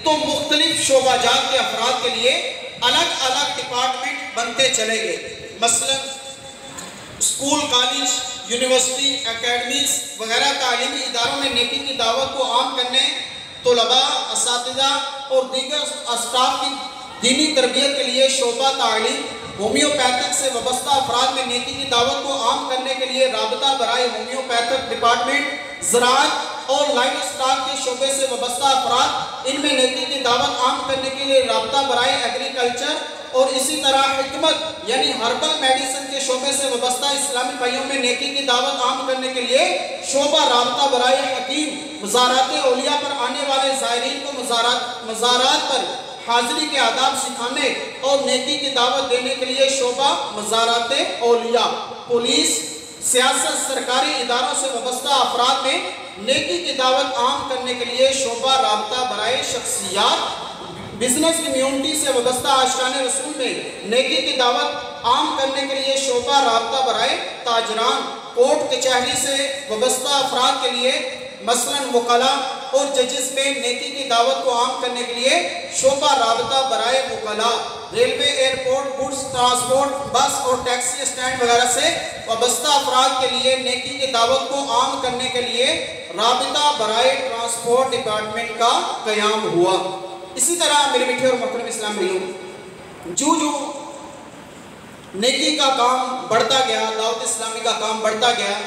تو مختلف شعبہ جات کے افراد کے لیے الگ الگ ڈپارٹمنٹ بنتے چلے گئے۔ مثلا اسکول، کالج، یونیورسٹی، اکیڈمیز وغیرہ تعلیمی اداروں میں نیکی کی دعوت کو عام کرنے، طلباء، اساتذہ اور دیگر اسٹاف کی دینی تربیت کے لیے شعبہ تعلیم، ہومیوپیتھک سے وابستہ افراد میں نیکی کی دعوت کو عام کرنے کے لیے رابطہ برائے ہومیوپیتھک ڈپارٹمنٹ، زراعت اور لائف اسٹاک کے شعبے سے وابستہ افراد ان میں نیکی کی دعوت عام کرنے کے لیے رابطہ برائے ایگریکلچر، اور اسی طرح حکمت یعنی ہربل میڈیسن کے شعبے سے وابستہ اسلامی بھائیوں میں نیکی کی دعوت عام کرنے کے لیے شعبہ رابطہ برائے حکیم، مزارات اولیاء پر آنے والے زائرین کو مزارات پر حاضری کے آداب سکھانے اور نیکی کی دعوت دینے کے لیے شعبہ مزارات اولیاء، پولیس، سیاست، سرکاری اداروں سے وابستہ افراد میں نیکی کی دعوت عام کرنے کے لیے شعبہ رابطہ برائے شخصیات، بزنس کمیونٹی سے وابستہ عاشقان رسول میں نیکی کی دعوت عام کرنے کے لیے شعبہ رابطہ برائے تاجران، کورٹ کچہری سے وابستہ افراد کے لیے مثلا وکلاء اور ججز میں نیکی کی دعوت کو عام کرنے کے لیے شعبہ رابطہ برائے وکلاء، ریلوے، ایئرپورٹ، گڈز ٹرانسپورٹ، بس اور ٹیکسی اسٹینڈ وغیرہ سے وابستہ افراد کے لیے نیکی کی دعوت کو عام کرنے کے لیے رابطہ برائے ٹرانسپورٹ ڈپارٹمنٹ کا قیام ہوا۔ اسی طرح میرے میٹھے اور محترم اسلام بھائیوں، جو نیکی کا کام بڑھتا گیا، دعوت اسلامی کا کام بڑھتا گیا،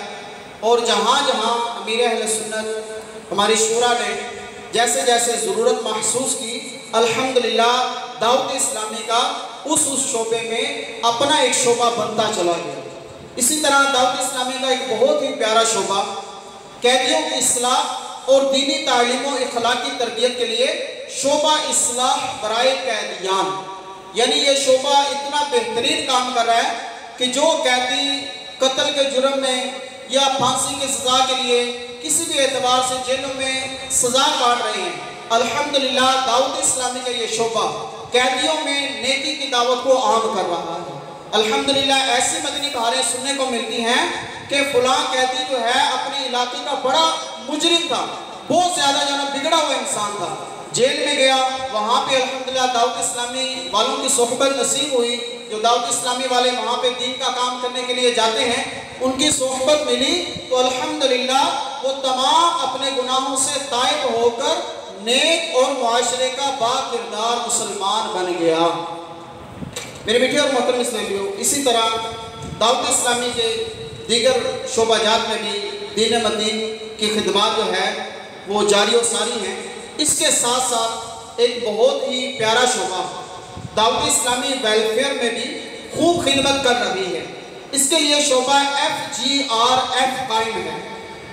اور جہاں جہاں امیر اہل سنت ہماری شورا نے جیسے جیسے ضرورت محسوس کی، الحمدللہ دعوت اسلامی کا اس شعبے میں اپنا ایک شعبہ بنتا چلا گیا۔ اسی طرح دعوت اسلامی کا ایک بہت ہی پیارا شعبہ قیدیوں کی اصلاح اور دینی تعلیم و اخلاقی تربیت کے لیے شعبہ اصلاح برائے قیدیان، یعنی یہ شعبہ اتنا بہترین کام کر رہا ہے کہ جو قیدی قتل کے جرم میں یا پھانسی کی سزا کے لیے کسی بھی اعتبار سے جیلوں میں سزا کاٹ رہے ہیں، الحمدللہ دعوت اسلامی کا یہ شعبہ قیدیوں میں نیکی کی دعوت کو عام کر رہا ہے۔ الحمدللہ ایسی مدنی بہاریں سننے کو ملتی ہیں کہ فلاں قیدی جو ہے اپنے علاقے کا بڑا مجرم تھا، بہت زیادہ بگڑا ہوا انسان تھا، جیل میں گیا، وہاں پہ الحمدللہ دعوت اسلامی والوں کی صحبت نصیب ہوئی، جو دعوت اسلامی والے وہاں پہ دین کا کام کرنے کے لیے جاتے ہیں، ان کی صحبت ملی تو الحمدللہ وہ تمام اپنے گناہوں سے تائب ہو کر نیک اور معاشرے کا با کردار مسلمان بن گیا۔ میرے میٹھے اور محترم اسلامیوں، اسی طرح دعوت اسلامی کے دیگر شعبہ جات میں بھی دین مدین کی خدمات جو ہے وہ جاری و ساری ہیں۔ اس کے ساتھ ساتھ ایک بہت ہی پیارا شعبہ دعوت اسلامی ویلفیئر میں بھی خوب خدمت کر رہی ہے۔ اس کے لیے شعبہ FGRF قائم ہے۔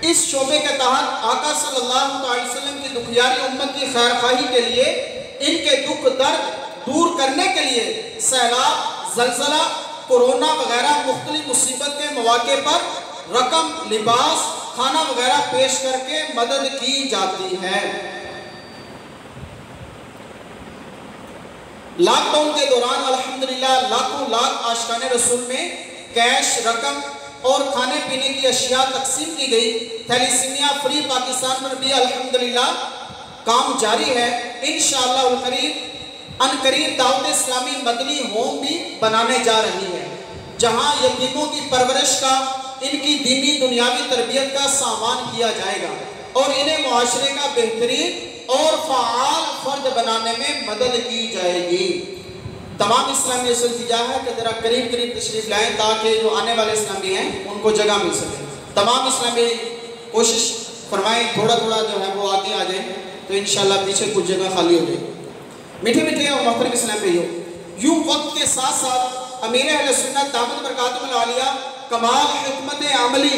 اس شعبے کے تحت آقا صلی اللہ علیہ وسلم کی دکھیاری امت کی خیر خواہی کے لیے، ان کے دکھ درد دور کرنے کے لیے سیلاب، زلزلہ، کورونا وغیرہ مختلف مصیبت کے مواقع پر رقم، لباس، کھانا وغیرہ پیش کر کے مدد کی جاتی ہے۔ لاک ڈاؤن کے دوران الحمدللہ لاکھوں لاکھ عاشقان رسول میں کیش، رقم اور کھانے پینے کی اشیاء تقسیم کی گئی۔ تھیلیسیمیا فری پاکستان پر بھی الحمدللہ کام جاری ہے۔ انشاءاللہ عنقریب دعوت اسلامی مدنی ہوم بھی بنانے جا رہی ہے، جہاں یتیموں کی پرورش کا، ان کی دینی دنیاوی تربیت کا سامان کیا جائے گا اور انہیں معاشرے کا بہترین اور فعال فرد بنانے میں مدد کی جائے گی۔ تمام اسلامی سے التجا ہے کہ ذرا قریب تشریف لائیں تاکہ جو آنے والے اسلامی ہیں ان کو جگہ مل سکے۔ تمام اسلامی کوشش فرمائیں تھوڑا تھوڑا جو ہے وہ آگے آ جائیں تو انشاءاللہ پیچھے کچھ جگہ خالی ہو جائے۔ میٹھے میٹھے اور محترم اسلام بھائیو، یوں وقت کے ساتھ ساتھ امیر اہل سنت دامت برکاتہم العالیہ کمال حکمت عملی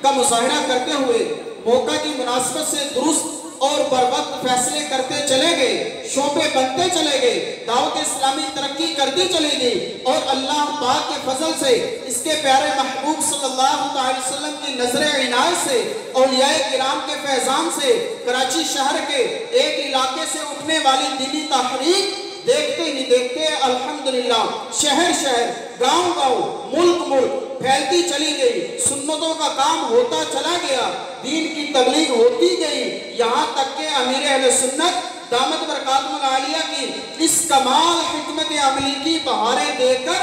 کا مظاہرہ کرتے ہوئے موقع کی مناسبت سے درست اور بر وقت فیصلے کرتے چلے گئے، شعبے بنتے چلے گئے، دعوت اسلامی ترقی کرتی چلے گئی، اور اللہ پاک کے فضل سے، اس کے پیارے محبوب صلی اللہ علیہ وسلم کی نظر عنایت سے، اولیاء کرام کے فیضان سے، کراچی شہر کے ایک علاقے سے اٹھنے والی دینی تحریک دیکھتے ہی دیکھتے الحمدللہ شہر شہر، گاؤں گاؤں، ملک ملک پھیلتی چلی گئی، سنتوں کا کام ہوتا چلا گیا، دین کی تبلیغ ہوتی گئی، یہاں تک کہ امیر اہل سنت دامت برکاتہم العالیہ کی اس کمال حکمت عملی کی بہاریں دے کر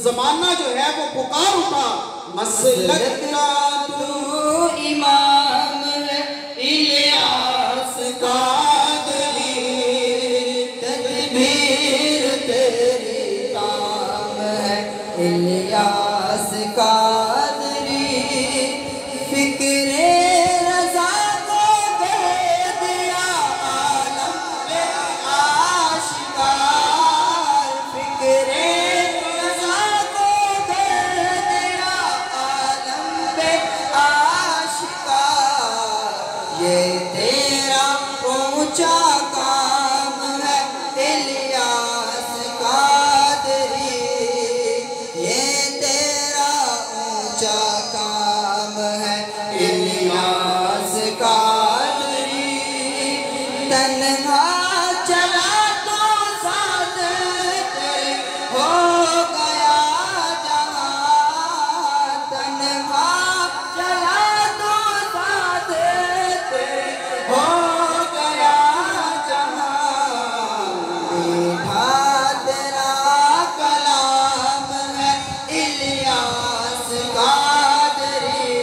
زمانہ جو ہے وہ پکار اٹھا، مسلک کا تو امام ہے الیاس قادری، تدبیر تیری کام ہے الیاس قادری، فکر رضا کو دے دیا عالم پہ آشکار، فکر رضا کو دے دیا عالم پہ آشکار، یہ تیرا اونچا کام ہے الیاس قادری، یہ تیرا اونچا کام ہے الیاس قادری، تنہا چلا تو ساتھ تیرے ہو گیا جہاں، تنہا چلا تو ساتھ تیرے ہو گیا جہاں، میٹھا تیرا کلام ہے الیاس قادری،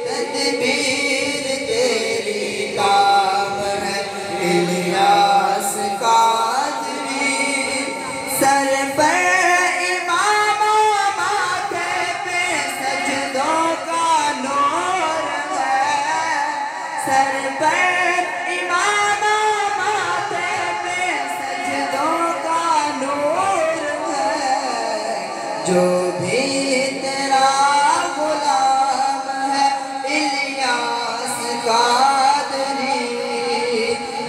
تدبیر تیری کام ہے الیاس قادری، سر پر امام ماتھے پہ سجدوں کا نور ہے، سر پر امام ماتھے پہ سجدوں کا نور ہے، جو بھی تیرا غلام ہے الیاس قادری،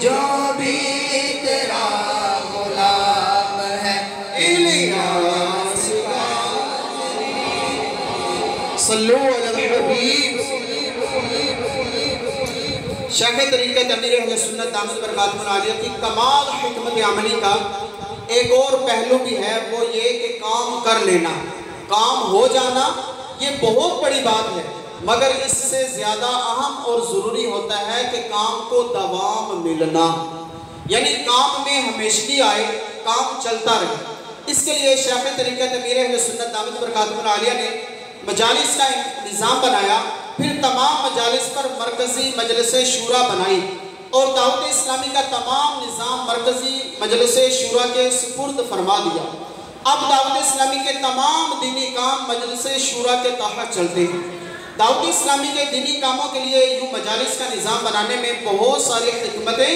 جو بھی تیرا غلام ہے الیاس قادری، صلو علی الحبیب۔ شیخ طریقت امیر اہل سنت دامت برکاتہم العالیہ کی کمال حکمت عملی کا ایک اور پہلو بھی ہے، وہ یہ کہ کام کر لینا، کام ہو جانا یہ بہت بڑی بات ہے، مگر اس سے زیادہ اہم اور ضروری ہوتا ہے کہ کام کو دوام ملنا، یعنی کام میں ہمیشگی آئے، کام چلتا رہے۔ اس کے لیے شیخ طریقت امیر اہل سنت دامت برکاتہم العالیہ نے مجالس کا نظام بنایا، پھر تمام مجالس پر مرکزی مجلس شورا بنائی، اور دعوت اسلامی کا تمام نظام مرکزی مجلس شورا کے سپرد فرما دیا۔ اب دعوت اسلامی کے تمام دینی کام مجلس شورا کے تحت چلتے ہیں۔ دعوت اسلامی کے دینی کاموں کے لیے یوں مجالس کا نظام بنانے میں بہت ساری حکمتیں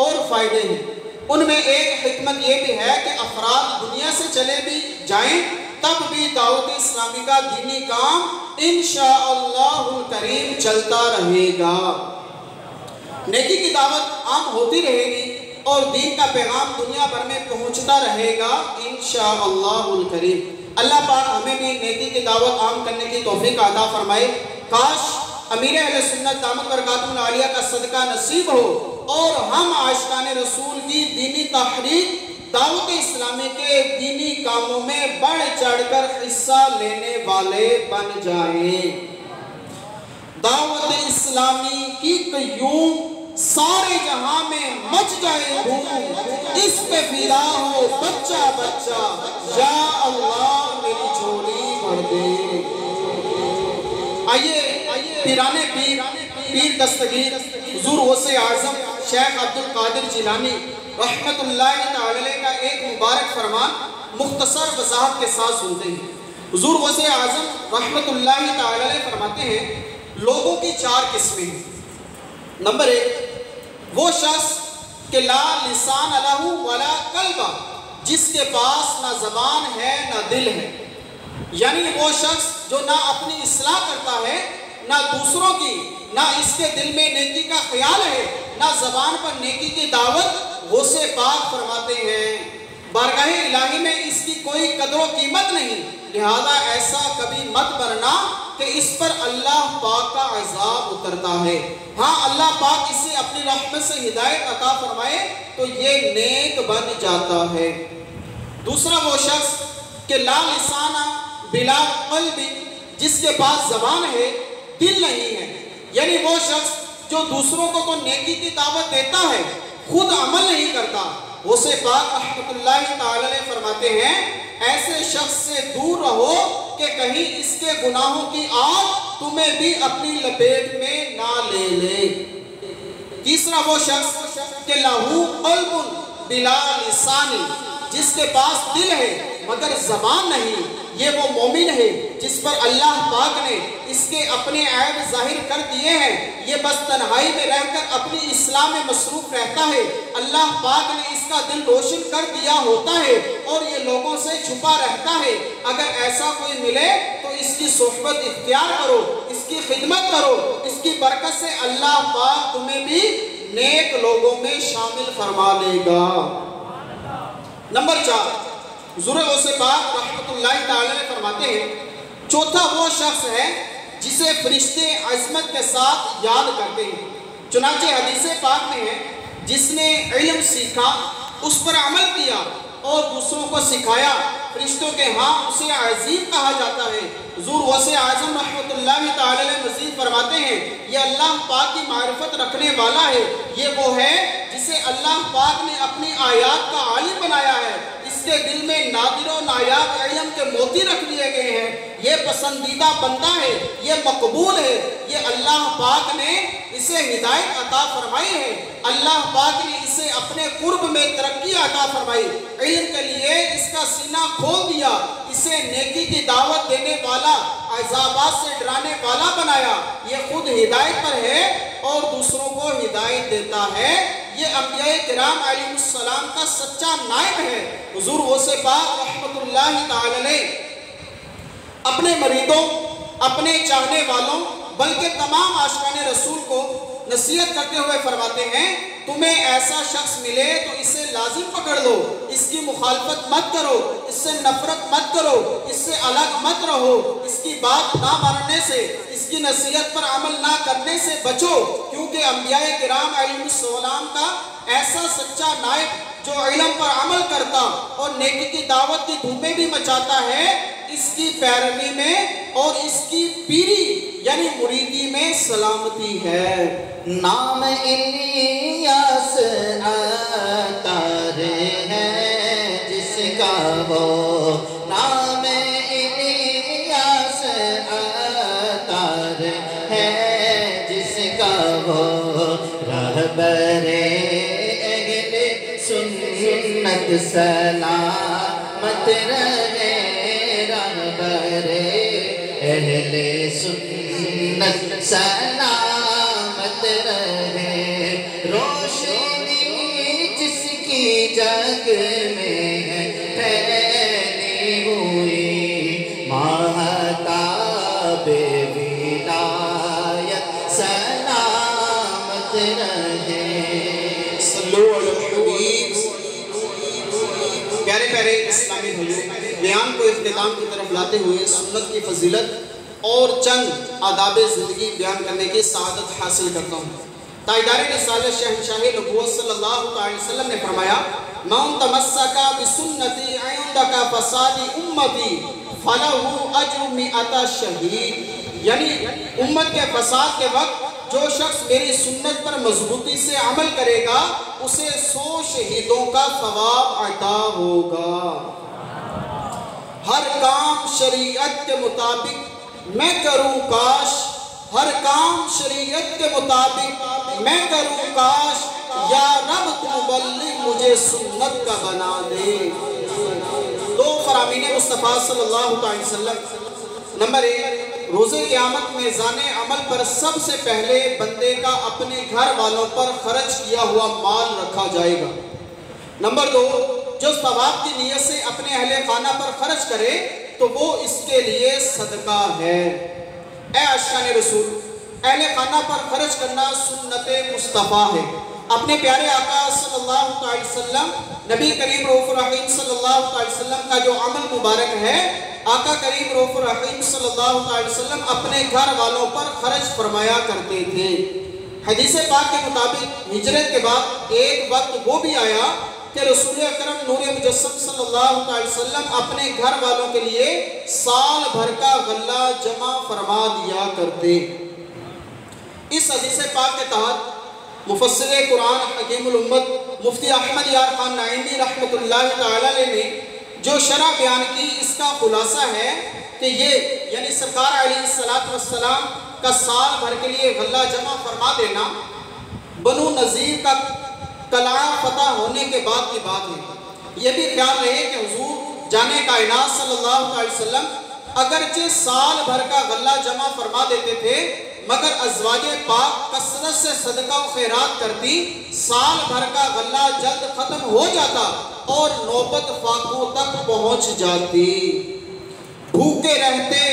اور فائدے ہیں۔ ان میں ایک حکمت یہ بھی ہے کہ افراد دنیا سے چلے بھی جائیں تب بھی دعوت اسلامی کا دینی کام انشاءاللہ الکریم چلتا رہے گا، نیکی کی دعوت عام ہوتی رہے گی اور دین کا پیغام دنیا بھر میں پہنچتا رہے گا انشاءاللہ الکریم۔ اللہ پاک ہمیں بھی نیکی کی دعوت عام کرنے کی توفیق عطا فرمائے۔ کاش امیر اہل سنت دامت برکاتہم العالیہ کا صدقہ نصیب ہو اور ہم عاشقان رسول کی دینی تحریک دعوت اسلامی کے دینی کاموں میں بڑھ چڑھ کر حصہ لینے والے بن جائیں۔ دعوت اسلامی کی قیوم سارے جہاں میں مچ جائے دھوم، اس پہ فدا ہو بچہ بچہ، یا اللہ میری جھولی بھر دے۔ آئیے پیرانے پیر دستگیر حضور غوث اعظم شیخ عبدالقادر جیلانی رحمت اللہ تعالی کا ایک مبارک فرمان مختصر وضاحت کے ساتھ سنتے ہیں۔ حضور غوث اعظم رحمت اللہ تعالی فرماتے ہیں لوگوں کی 4 قسمیں ہیں۔ نمبر 1، وہ شخص کہ لا لسان لہ ولا قلب، جس کے پاس نہ زبان ہے نہ دل ہے، یعنی وہ شخص جو نہ اپنی اصلاح کرتا ہے نہ دوسروں کی، نہ اس کے دل میں نیکی کا خیال ہے، نہ زبان پر نیکی کی دعوت۔ غوث پاک فرماتے ہیں بارگاہ الہی میں اس کی کوئی قدر و قیمت نہیں، لہذا ایسا کبھی مت بننا کہ اس پر اللہ پاک کا عذاب اترتا ہے۔ ہاں اللہ پاک اسے اپنی رحمت سے ہدایت عطا فرمائے تو یہ نیک بن جاتا ہے۔ دوسرا وہ شخص کہ لا لسان بلا قلب، جس کے پاس زبان ہے دل نہیں ہے، یعنی وہ شخص جو دوسروں کو تو نیکی کی دعوت دیتا ہے خود عمل نہیں کرتا، غوثِ پاک رحمۃ اللہ تعالی علیہ فرماتے ہیں ایسے شخص سے دور رہو کہ کہیں اس کے گناہوں کی آگ تمہیں بھی اپنی لپیٹ میں نہ لے لے۔ تیسرا وہ شخص کہ لہو قلب بلا لسان، جس کے پاس دل ہے مگر زبان نہیں، یہ وہ مومن ہے جس پر اللہ پاک نے اس کے اپنے عیب ظاہر کر دیے ہیں، یہ بس تنہائی میں رہ کر اپنی اصلاح میں مصروف رہتا ہے، اللہ پاک نے اس کا دل روشن کر دیا ہوتا ہے اور یہ لوگوں سے چھپا رہتا ہے۔ اگر ایسا کوئی ملے تو اس کی صحبت اختیار کرو، اس کی خدمت کرو، اس کی برکت سے اللہ پاک تمہیں بھی نیک لوگوں میں شامل فرما لے گا۔ نمبر 4، حضور غوثِ پاک رحمۃ اللہ تعالی نے فرماتے ہیں چوتھا وہ شخص ہے جسے فرشتے عظمت کے ساتھ یاد کرتے ہیں۔ چنانچہ حدیث پاک میں ہے جس نے علم سیکھا، اس پر عمل کیا اور دوسروں کو سکھایا، فرشتوں کے ہاں اسے عظیم کہا جاتا ہے۔ حضور غوث اعظم رحمۃ اللہ تعالی علیہ مزید فرماتے ہیں یہ اللہ پاک کی معرفت رکھنے والا ہے، یہ وہ ہے جسے اللہ پاک نے اپنی آیات کا عالم بنایا ہے، اس کے دل میں نادر و نایاب علم کے موتی رکھ دیے گئے ہیں، یہ پسندیدہ بندہ ہے، یہ مقبول ہے، یہ اللہ پاک نے اسے ہدایت عطا فرمائی ہے، اللہ پاک نے اسے اپنے قرب میں ترقی عطا فرمائی، علم کے لیے اس کا سینہ کھول دیا، اسے نیکی کی دعوت دینے والا، عذابات سے ڈرانے والا بنایا، یہ خود ہدایت پر ہے اور دوسروں کو ہدایت دیتا ہے، یہ انبیاء کرام علیہ السلام کا سچا نائب ہے۔ حضور غوث پاک رحمۃ اللہ تعالی علیہ اپنے مریدوں، اپنے چاہنے والوں بلکہ تمام عاشقان رسول کو نصیحت کرتے ہوئے فرماتے ہیں تمہیں ایسا شخص ملے تو اسے لازم پکڑ لو، اس کی مخالفت مت کرو، اس سے نفرت مت کرو، اس سے الگ مت رہو، اس کی بات نہ ماننے سے، اس کی نصیحت پر عمل نہ کرنے سے بچو، کیونکہ انبیاء کرام علیہ السلام کا ایسا سچا نائب جو علم پر عمل کرتا اور نیکی کی دعوت کی دھومیں بھی مچاتا ہے، اس کی پیروی میں اور اس کی پیری یعنی مریدی میں سلامتی ہے۔ نام الیاس عطار ہے جس کا وہ نام الیاس عطار ہے جس کا وہ رہبر اہل سنت سلامت رہے، رہبر اہل سنت سلامت رہے، روشنی جس کی جگ میں ہے پھیلی ہوئی، ماہتاب ولایت سلامت رہے۔ صلو علی الحبیب۔ پیارے پیارے اسلامی بھائیوں، بیان کو اختتام کی طرف لاتے ہوئے سنت کی فضیلت اور چند آداب زندگی بیان کرنے کی سعادت حاصل کرتا ہوں۔ تاجدار رسالت شہنشاہ نبوت صلی اللہ علیہ وسلم نے فرمایا من تمسک بسنتی عندک فساد امتی فلہ اجر مئۃ شہید، یعنی امت کے فساد کے وقت جو شخص میری سنت پر مضبوطی سے عمل کرے گا اسے 100 شہیدوں کا ثواب عطا ہوگا۔ ہر کام شریعت کے مطابق میں کروں کاش، ہر کام شریعت کے مطابق میں کروں کاش، یا رب تو بلغ مجھے سنت کا بنا دے۔ دو فرامین مصطفیٰ صلی اللہ علیہ وسلم۔ نمبر 1، روز قیامت میزان عمل پر سب سے پہلے بندے کا اپنے گھر والوں پر خرچ کیا ہوا مال رکھا جائے گا۔ نمبر 2، جو ثواب کی نیت سے اپنے اہل خانہ پر خرچ کرے تو وہ اس کے لیے صدقہ ہے۔ اے عاشقان رسول، اہل خانہ پر خرچ کرنا سنت مصطفیٰ ہے۔ اپنے پیارے آقا صلی اللہ علیہ وسلم، نبی کریم رؤوف الرحیم صلی اللہ علیہ وسلم کا جو عمل مبارک ہے، آقا کریم رؤوف الرحیم صلی اللہ علیہ وسلم اپنے گھر والوں پر خرچ فرمایا کرتے تھے۔ حدیث پاک کے مطابق ہجرت کے بعد ایک وقت وہ بھی آیا کہ رسول اکرم نور مجسم صلی اللہ علیہ وسلم اپنے گھر والوں کے لیے سال بھر کا غلہ جمع فرما دیا کرتے۔ اس حدیث پاک کے تحت مفسر قرآن حکیم الامت مفتی احمد یار خان نعیمی رحمۃ اللہ تعالی علیہ نے جو شرح بیان کی، اس کا خلاصہ ہے کہ یہ یعنی سرکار علیہ السلام کا سال بھر کے لیے غلہ جمع فرما دینا بنو نذیر کا قلعہ فتح ہونے کے بعد کی بات ہے۔ یہ بھی خیال رہے کہ حضور جانے کائنات صلی اللہ علیہ وسلم اگرچہ سال بھر کا غلہ جمع فرما دیتے تھے، مگر ازواج پاک کثرت سے صدقہ و خیرات کرتی، سال بھر کا غلہ جلد ختم ہو جاتا اور نوبت فاقوں تک پہنچ جاتی۔ بھوکے رہتے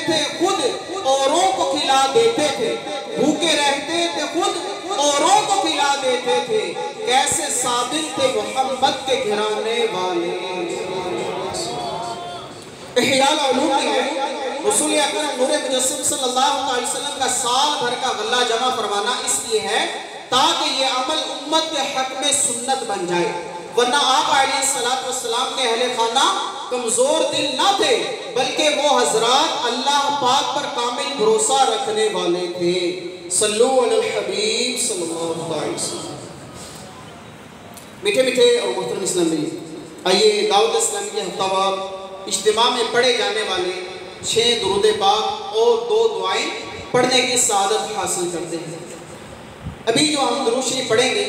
تھے خود اوروں کو کھلا دیتے تھے، بھوکے رہتے تھے خود اوروں کو کھلا دیتے تھے، کیسے صابر تھے محمد کے گھرانے والے۔ احیاء العلوم میں ہے رسول اکرم نور مجسم صلی اللہ علیہ وسلم کا سال بھر کا غلہ جمع فرمانا اس لیے ہے تاکہ یہ عمل امت کے حق میں سنت بن جائے، ورنہ آپ علیہ السلام کے اہل خانہ کمزور دل نہ تھے، بلکہ وہ حضرات اللہ پاک پر کامل بھروسہ رکھنے والے تھے۔ صلو علی الحبیب صلی اللہ علیہ وسلم۔ میٹھے میٹھے اور محترم اسلامی، آئیے دعوت اسلامی کے ہفتہ وار اجتماع میں پڑھے جانے والے 6 درود پاک اور 2 دعائیں پڑھنے کی سعادت حاصل کرتے ہیں۔ ابھی جو ہم درود شریف پڑھیں گے،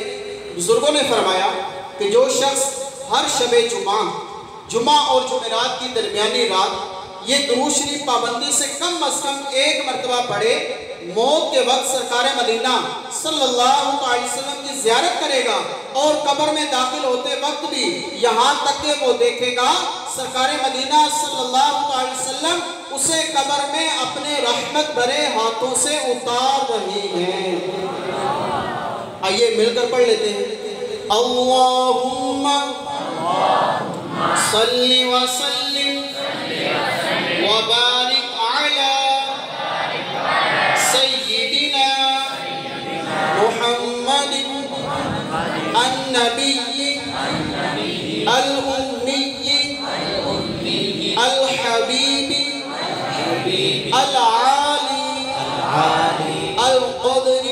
بزرگوں نے فرمایا کہ جو شخص ہر شب جمعہ اور جمعرات کی درمیانی رات یہ درود شریف پابندی سے کم از کم 1 مرتبہ پڑھے، موت کے وقت سرکار مدینہ صلی اللہ علیہ وسلم کی زیارت کرے گا اور قبر میں داخل ہوتے وقت بھی یہاں تک کہ وہ دیکھے گا سرکار مدینہ صلی اللہ علیہ وسلم اسے قبر میں اپنے رحمت بھرے ہاتھوں سے اتار رہی ہیں۔ آئیے مل کر پڑھ لیتے ہیں۔ اللہم صلی وسلم وبارک علی سیدنا محمد النبی الأمی الحبیب العالی القدر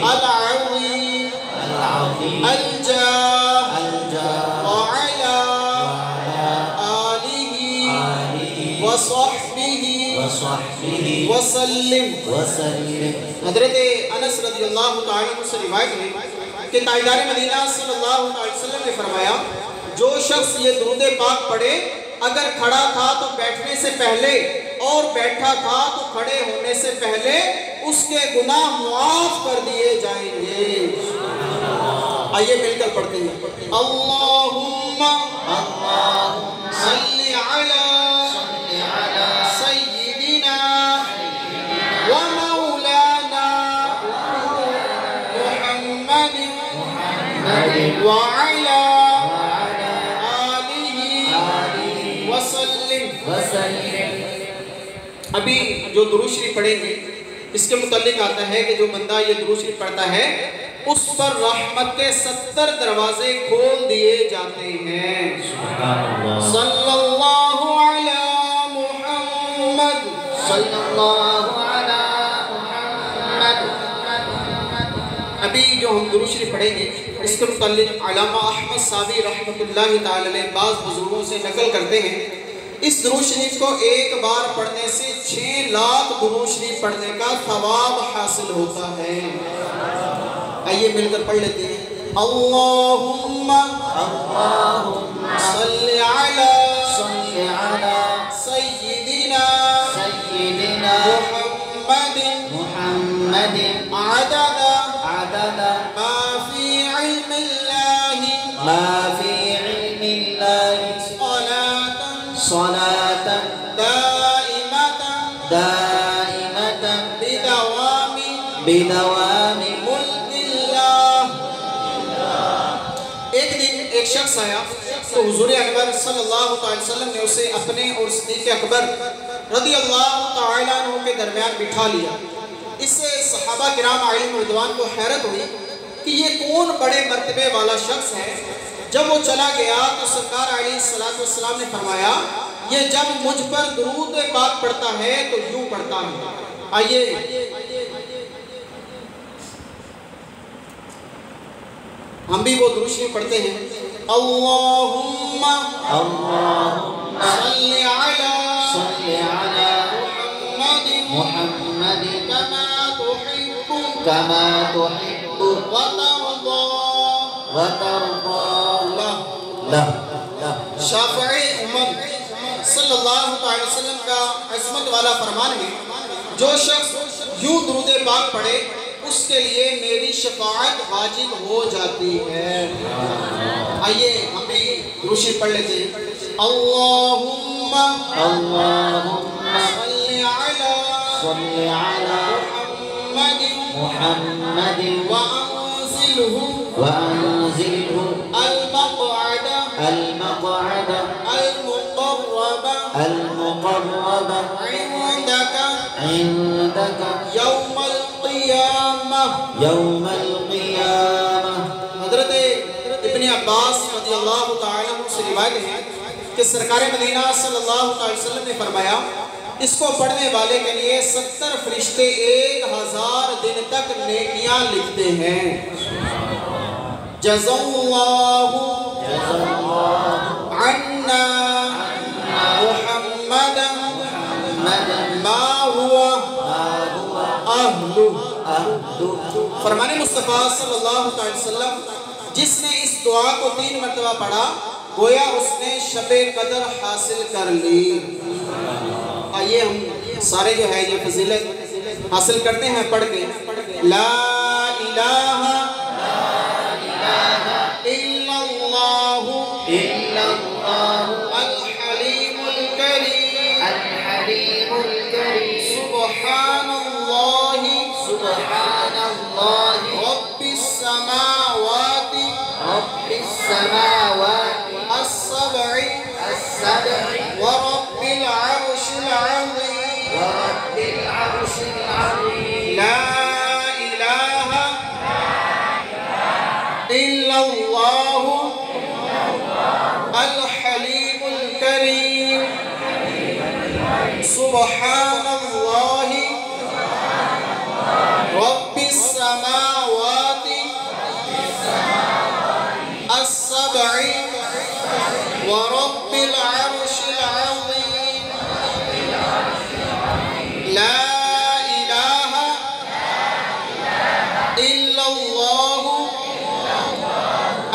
العظیم الجاہ وعلا آلہ وصحبہ وسلم۔ حضرت انس رضی اللہ تعالیٰ عنہ سے روایت ہے کہ تاجدار مدینہ صلی اللہ علیہ وسلم نے فرمایا جو شخص یہ درود پاک پڑھے اگر کھڑا تھا تو بیٹھنے سے پہلے اور بیٹھا تھا تو کھڑے ہونے سے پہلے اس کے گناہ معاف کر دیے جائیں گے۔ آئیے مل کر پڑھتے ہیں۔ اللہم صلی علی سیدنا و مولانا محمد وعلی آلہ وسلم۔ ابھی جو درود شریف پڑھیں گے اس کے متعلق آتا ہے کہ جو بندہ یہ درود شریف پڑھتا ہے اس پر رحمت کے 70 دروازے کھول دیے جاتے ہیں۔ صلی اللہ علی محمد صلی اللہ علی محمد۔ ابھی جو ہم درود شریف پڑھیں گے اس کے متعلق علامہ احمد صابی رحمۃ اللہ تعالی علیہ بعض بزرگوں سے نقل کرتے ہیں اس درود شریف کو ایک بار پڑھنے سے 6 لاکھ درود شریف پڑھنے کا ثواب حاصل ہوتا ہے۔ آئیے مل کر پڑھ لیتے ہیں۔ اللہم صلی علی سیدنا محمد عدد ما فی علم اللہ صلاة دائمة بدوام ملک اللہ۔ ایک دن ایک شخص آیا تو حضور اکبر صلی اللہ علیہ وسلم نے اسے اپنے اور صدیق اکبر رضی اللہ تعالیٰ عنہ کے درمیان بٹھا لیا۔ اس سے صحابہ کرام علیہم رضوان کو حیرت ہوئی کہ یہ کون بڑے مرتبے والا شخص ہے۔ جب وہ چلا گیا تو سرکار علیہ السلام نے فرمایا یہ جب مجھ پر درود پاک پڑھتا ہے تو یوں پڑھتا ہے۔ آئیے ہم بھی وہ درود شریف پڑھتے ہیں. اللہم صلی علی محمد کما تحب وترضى. شافعی امت صلی اللہ علیہ وسلم کا عظمت والا فرمان ہے، جو شخص یوں درود پاک پڑھے اس کے لیے میری شفاعت واجب ہو جاتی ہے. آئیے ہم بھی درود شریف پڑھ لیتے ہیں. اللہم صلی علی محمد وانزلہ المقعد المقرب عندك يوم القيامة. حضرت ابن عباس رضی اللہ تعالیٰ عنہ سے روایت ہے کہ سرکار مدینہ صلی اللہ علیہ وسلم نے فرمایا، اس کو پڑھنے والے کے لیے 70 فرشتے 1000 دن تک نیکیاں لکھتے ہیں. جزا اللہ عنا محمد ما هو اہلہ. فرمان مصطفیٰ صلی اللہ علیہ وسلم، جس نے اس دعا کو 3 مرتبہ پڑھا گویا اس نے شب قدر حاصل کر لی. آئیے ہم سارے جو ہے یہ فضیلت حاصل کرتے ہیں پڑھ کے. لا الہ الا اللہ الحلیم الکریم سبحان اللہ رب السماوات السبع ورب العرش العظیم. لا الہ الا اللہ الحلیم الکریم سبحان اللہ رب السماوات السبع ورب العرش العظیم. لا الہ الا اللہ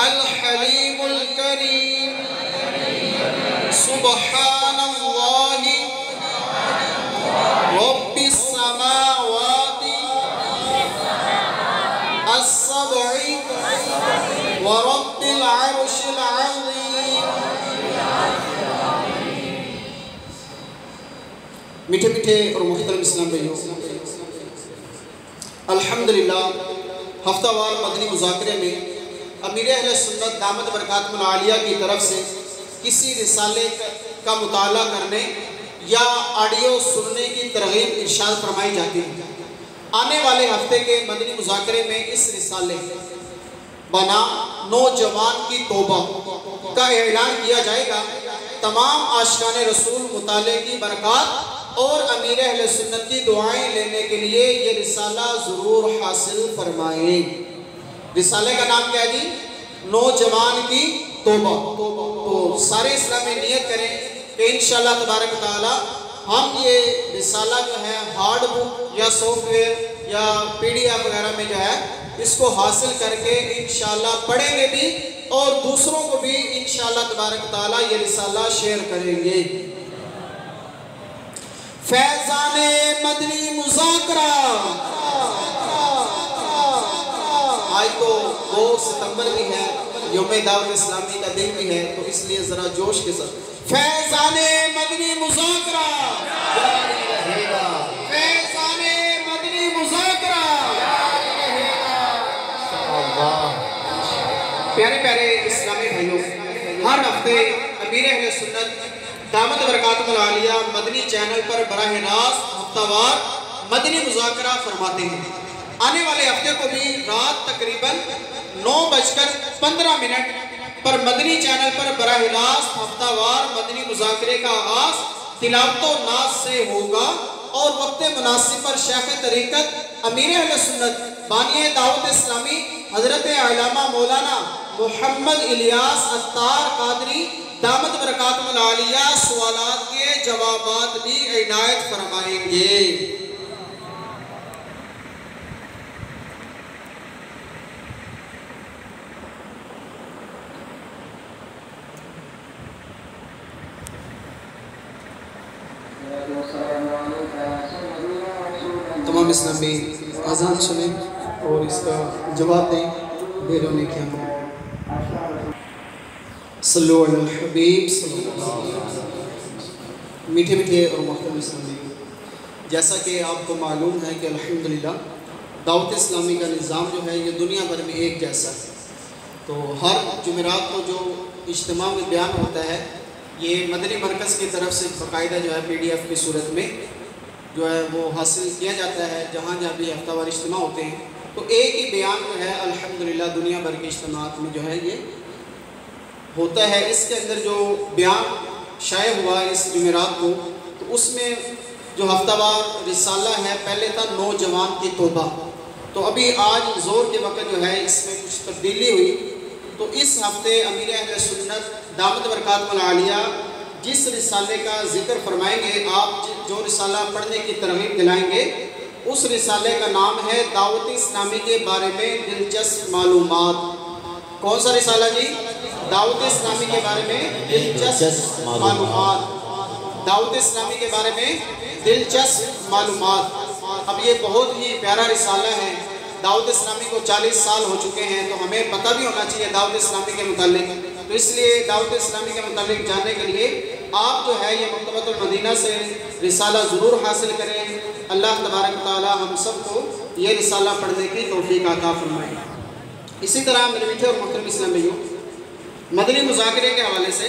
الحلیم الکریم سبحان اللہ رب السماوات السبع ورب العرش العظیم. میٹھے میٹھے اور محترم اسلام بھائیوں، الحمدللہ ہفتہ وار مدنی مذاکرے میں امیر اہل سنت دامت برکاتہم العالیہ کی طرف سے کسی رسالے کا مطالعہ کرنے یا آڈیو سننے کی ترغیب ارشاد فرمائی جاتی ہے. آنے والے ہفتے کے مدنی مذاکرے میں اس رسالے بنام نوجوان کی توبہ کا اعلان کیا جائے گا. تمام عاشقان رسول مطالعے کی برکات اور امیر اہل سنت کی دعائیں لینے کے لیے یہ رسالہ ضرور حاصل فرمائیں. رسالے کا نام کیا جی؟ نوجوان کی توبہ. تو سارے اسلام میں نیت کریں کہ انشاءاللہ تبارک تعالی ہم یہ رسالہ جو ہے ہارڈ بک یا سافٹ ویئر یا PDF وغیرہ میں جو ہے اس کو حاصل کر کے انشاءاللہ پڑھیں گے بھی اور دوسروں کو بھی انشاءاللہ تبارک تعالی یہ رسالہ شیئر کریں گے. فیضان مدنی مذاکرہ آج تو 2 ستمبر بھی ہے، یوم دعوت اسلامی کا دن بھی ہے، تو اس لیے ذرا جوش کے ساتھ فیضان مدنی مذاکرہ جاری رہے گا. فیضان مدنی مذاکرہ جاری رہے گا. پیارے پیارے اسلامی بھائیوں، ہر ہفتے امیر اہل سنت دامت برکاتہم العالیہ مدنی چینل پر براہ راست ہفتہ وار مدنی مذاکرہ فرماتے ہیں. آنے والے ہفتے کو بھی رات تقریباً 9:15 پر مدنی چینل پر براہ راست ہفتہ وار مدنی مذاکرے کا آغاز تلاوت و ناز سے ہوگا اور وقت مناسب پر شیخ طریقت امیر اہل سنت بانی دعوت اسلامی حضرت علامہ مولانا محمد الیاس اتار قادری دامت برکاتہم العالیہ سوالات کے جوابات بھی عنایت فرمائیں گے۔ تمام اسلامی اذان سنیں اور اس کا جواب دیں بے رونے کے ہم صلو علی الحبیب صلی اللہ علیہ وسلم۔ میٹھے میٹھے اور محترم اسلامی، جیسا کہ آپ کو معلوم ہے کہ الحمدللہ دعوت اسلامی کا نظام جو ہے یہ دنیا بھر میں ایک جیسا ہے۔ تو ہر جمعرات کو جو اجتماع میں بیان ہوتا ہے یہ مدنی مرکز کی طرف سے باقاعدہ جو ہے PDF کی صورت میں جو ہے وہ حاصل کیا جاتا ہے جہاں جہاں بھی ہفتہ وار اجتماع ہوتے ہیں۔ تو ایک ہی بیان جو ہے الحمدللہ دنیا بھر کے اجتماعات میں جو ہے یہ ہوتا ہے۔ اس کے اندر جو بیان شائع ہوا اس جمعرات کو، تو اس میں جو ہفتہ وار رسالہ ہے پہلے تھا نوجوان کی توبہ، تو ابھی آج زور کے وقت جو ہے اس میں کچھ تبدیلی ہوئی۔ تو اس ہفتے امیر اہل سنت دامت برکاتہم العالیہ جس رسالے کا ذکر فرمائیں گے، آپ جو رسالہ پڑھنے کی ترغیب دلائیں گے، اس رسالے کا نام ہے دعوت اسلامی کے بارے میں دلچسپ معلومات۔ کون سا رسالہ جی؟ دعوت اسلامی کے بارے میں دلچسپ معلومات۔ دعوت اسلامی کے بارے میں دلچسپ معلومات۔ اب یہ بہت ہی پیارا رسالہ ہے۔ دعوت اسلامی کو 40 سال ہو چکے ہیں، تو ہمیں پتہ بھی ہونا چاہیے دعوت اسلامی کے متعلق۔ تو اس لیے دعوت اسلامی کے متعلق جاننے کے لیے آپ جو ہے یہ مکتبۃ المدینہ سے رسالہ ضرور حاصل کریں۔ اللہ تبارک و تعالی ہم سب کو یہ رسالہ پڑھنے کی توفیق عطا فرمائے۔ اسی طرح میرے میٹھے اور محترم اسلامیوں، مدنی مذاکرے کے حوالے سے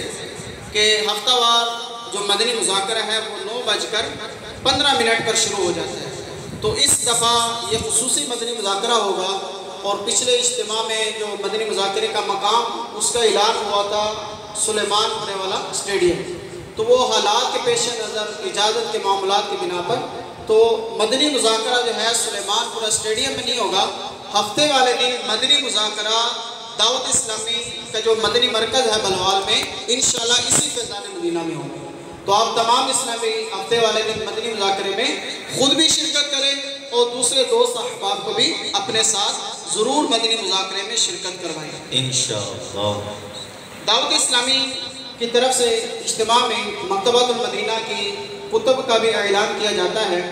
کہ ہفتہ وار جو مدنی مذاکرہ ہے وہ 9:15 پر شروع ہو جاتا ہے۔ تو اس دفعہ یہ خصوصی مدنی مذاکرہ ہوگا، اور پچھلے اجتماع میں جو مدنی مذاکرے کا مقام اس کا اعلان ہوا تھا سلیمان پورے والا اسٹیڈیم، تو وہ حالات کے پیش نظر اجازت کے معاملات کی بنا پر تو مدنی مذاکرہ جو ہے سلیمان پورہ اسٹیڈیم میں نہیں ہوگا۔ ہفتے والے دن مدنی مذاکرہ دعوت اسلامی کا جو مدنی مرکز ہے بلوال میں انشاءاللہ اسی فیضان مدینہ میں ہوگا۔ تو آپ تمام اسلامی ہفتے والے دن مدنی مذاکرے میں خود بھی شرکت کریں اور دوسرے دوست احباب کو بھی اپنے ساتھ ضرور مدنی مذاکرے میں شرکت کروائیں انشاءاللہ۔ دعوت اسلامی کی طرف سے اجتماع میں مکتبۃ المدینہ کی کتب کا بھی اعلان کیا جاتا ہے۔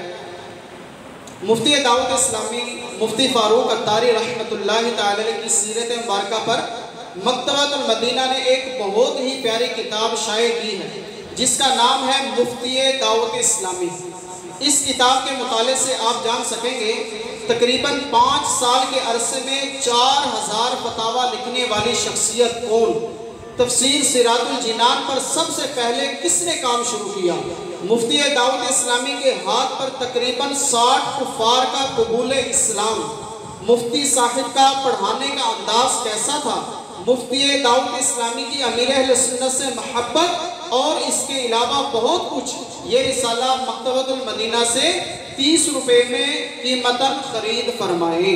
مفتی دعوت اسلامی مفتی فاروق اتاری رحمۃ اللہ تعالی کی سیرت مبارکہ پر مکتبۃ المدینہ نے ایک بہت ہی پیاری کتاب شائع کی ہے جس کا نام ہے مفتی دعوت اسلامی۔ اس کتاب کے مطالعے سے آپ جان سکیں گے تقریباً 5 سال کے عرصے میں 4000 فتاویٰ لکھنے والی شخصیت کون، تفسیر سراج الجنان پر سب سے پہلے کس نے کام شروع کیا، مفتی دعوت اسلامی کے ہاتھ پر تقریباً 60 کفار کا قبول اسلام، مفتی صاحب کا پڑھانے کا انداز کیسا تھا، مفتی دعوت اسلامی کی امیر اہل سنت سے محبت اور اس کے علاوہ بہت کچھ، یہ رسالہ مکتبۃ المدینہ سے 30 روپے میں قیمتاً خرید فرمائے۔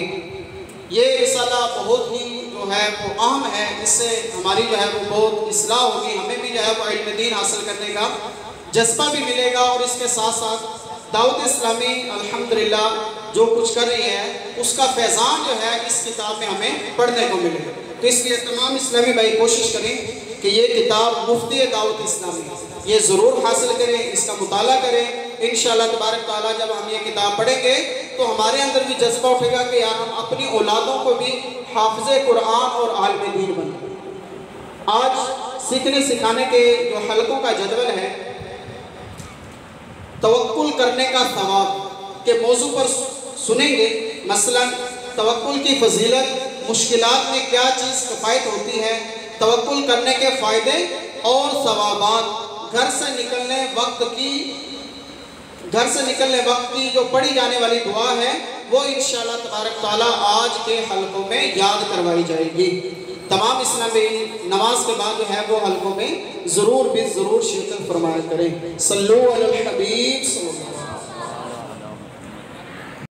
یہ رسالہ بہت ہی جو ہے وہ اہم ہے، اس سے ہماری جو ہے وہ بہت اصلاح ہوگی، ہمیں بھی جو ہے وہ علم دین حاصل کرنے کا جذبہ بھی ملے گا، اور اس کے ساتھ ساتھ دعوت اسلامی الحمدللہ جو کچھ کر رہی ہے اس کا فیضان جو ہے اس کتاب میں ہمیں پڑھنے کو ملے گا۔ تو اس لیے تمام اسلامی بھائی کوشش کریں کہ یہ کتاب مفتی دعوت اسلامی یہ ضرور حاصل کریں، اس کا مطالعہ کریں۔ انشاءاللہ تبارک تعالیٰ جب ہم یہ کتاب پڑھیں گے تو ہمارے اندر بھی جذبہ اٹھے گا کہ یار ہم اپنی اولادوں کو بھی حافظ قرآن اور عالم دین بنائیں۔ آج سیکھنے سکھانے کے جو حلقوں کا جدول ہے توکل کرنے کا ثواب کے موضوع پر سنیں گے، مثلا توکل کی فضیلت، مشکلات میں کیا چیز کفایت ہوتی ہے، توکل کرنے کے فائدے اور ثوابات، گھر سے نکلنے وقت کی جو پڑھی جانے والی دعا ہے وہ انشاءاللہ تبارک تعالیٰ آج کے حلقوں میں یاد کروائی جائے گی۔ تمام اسلامی نماز کے بعد جو ہے وہ حلقوں میں ضرور شرکت فرمایا کریں۔ صلو علی الحبیب صلی اللہ علیہ وسلم۔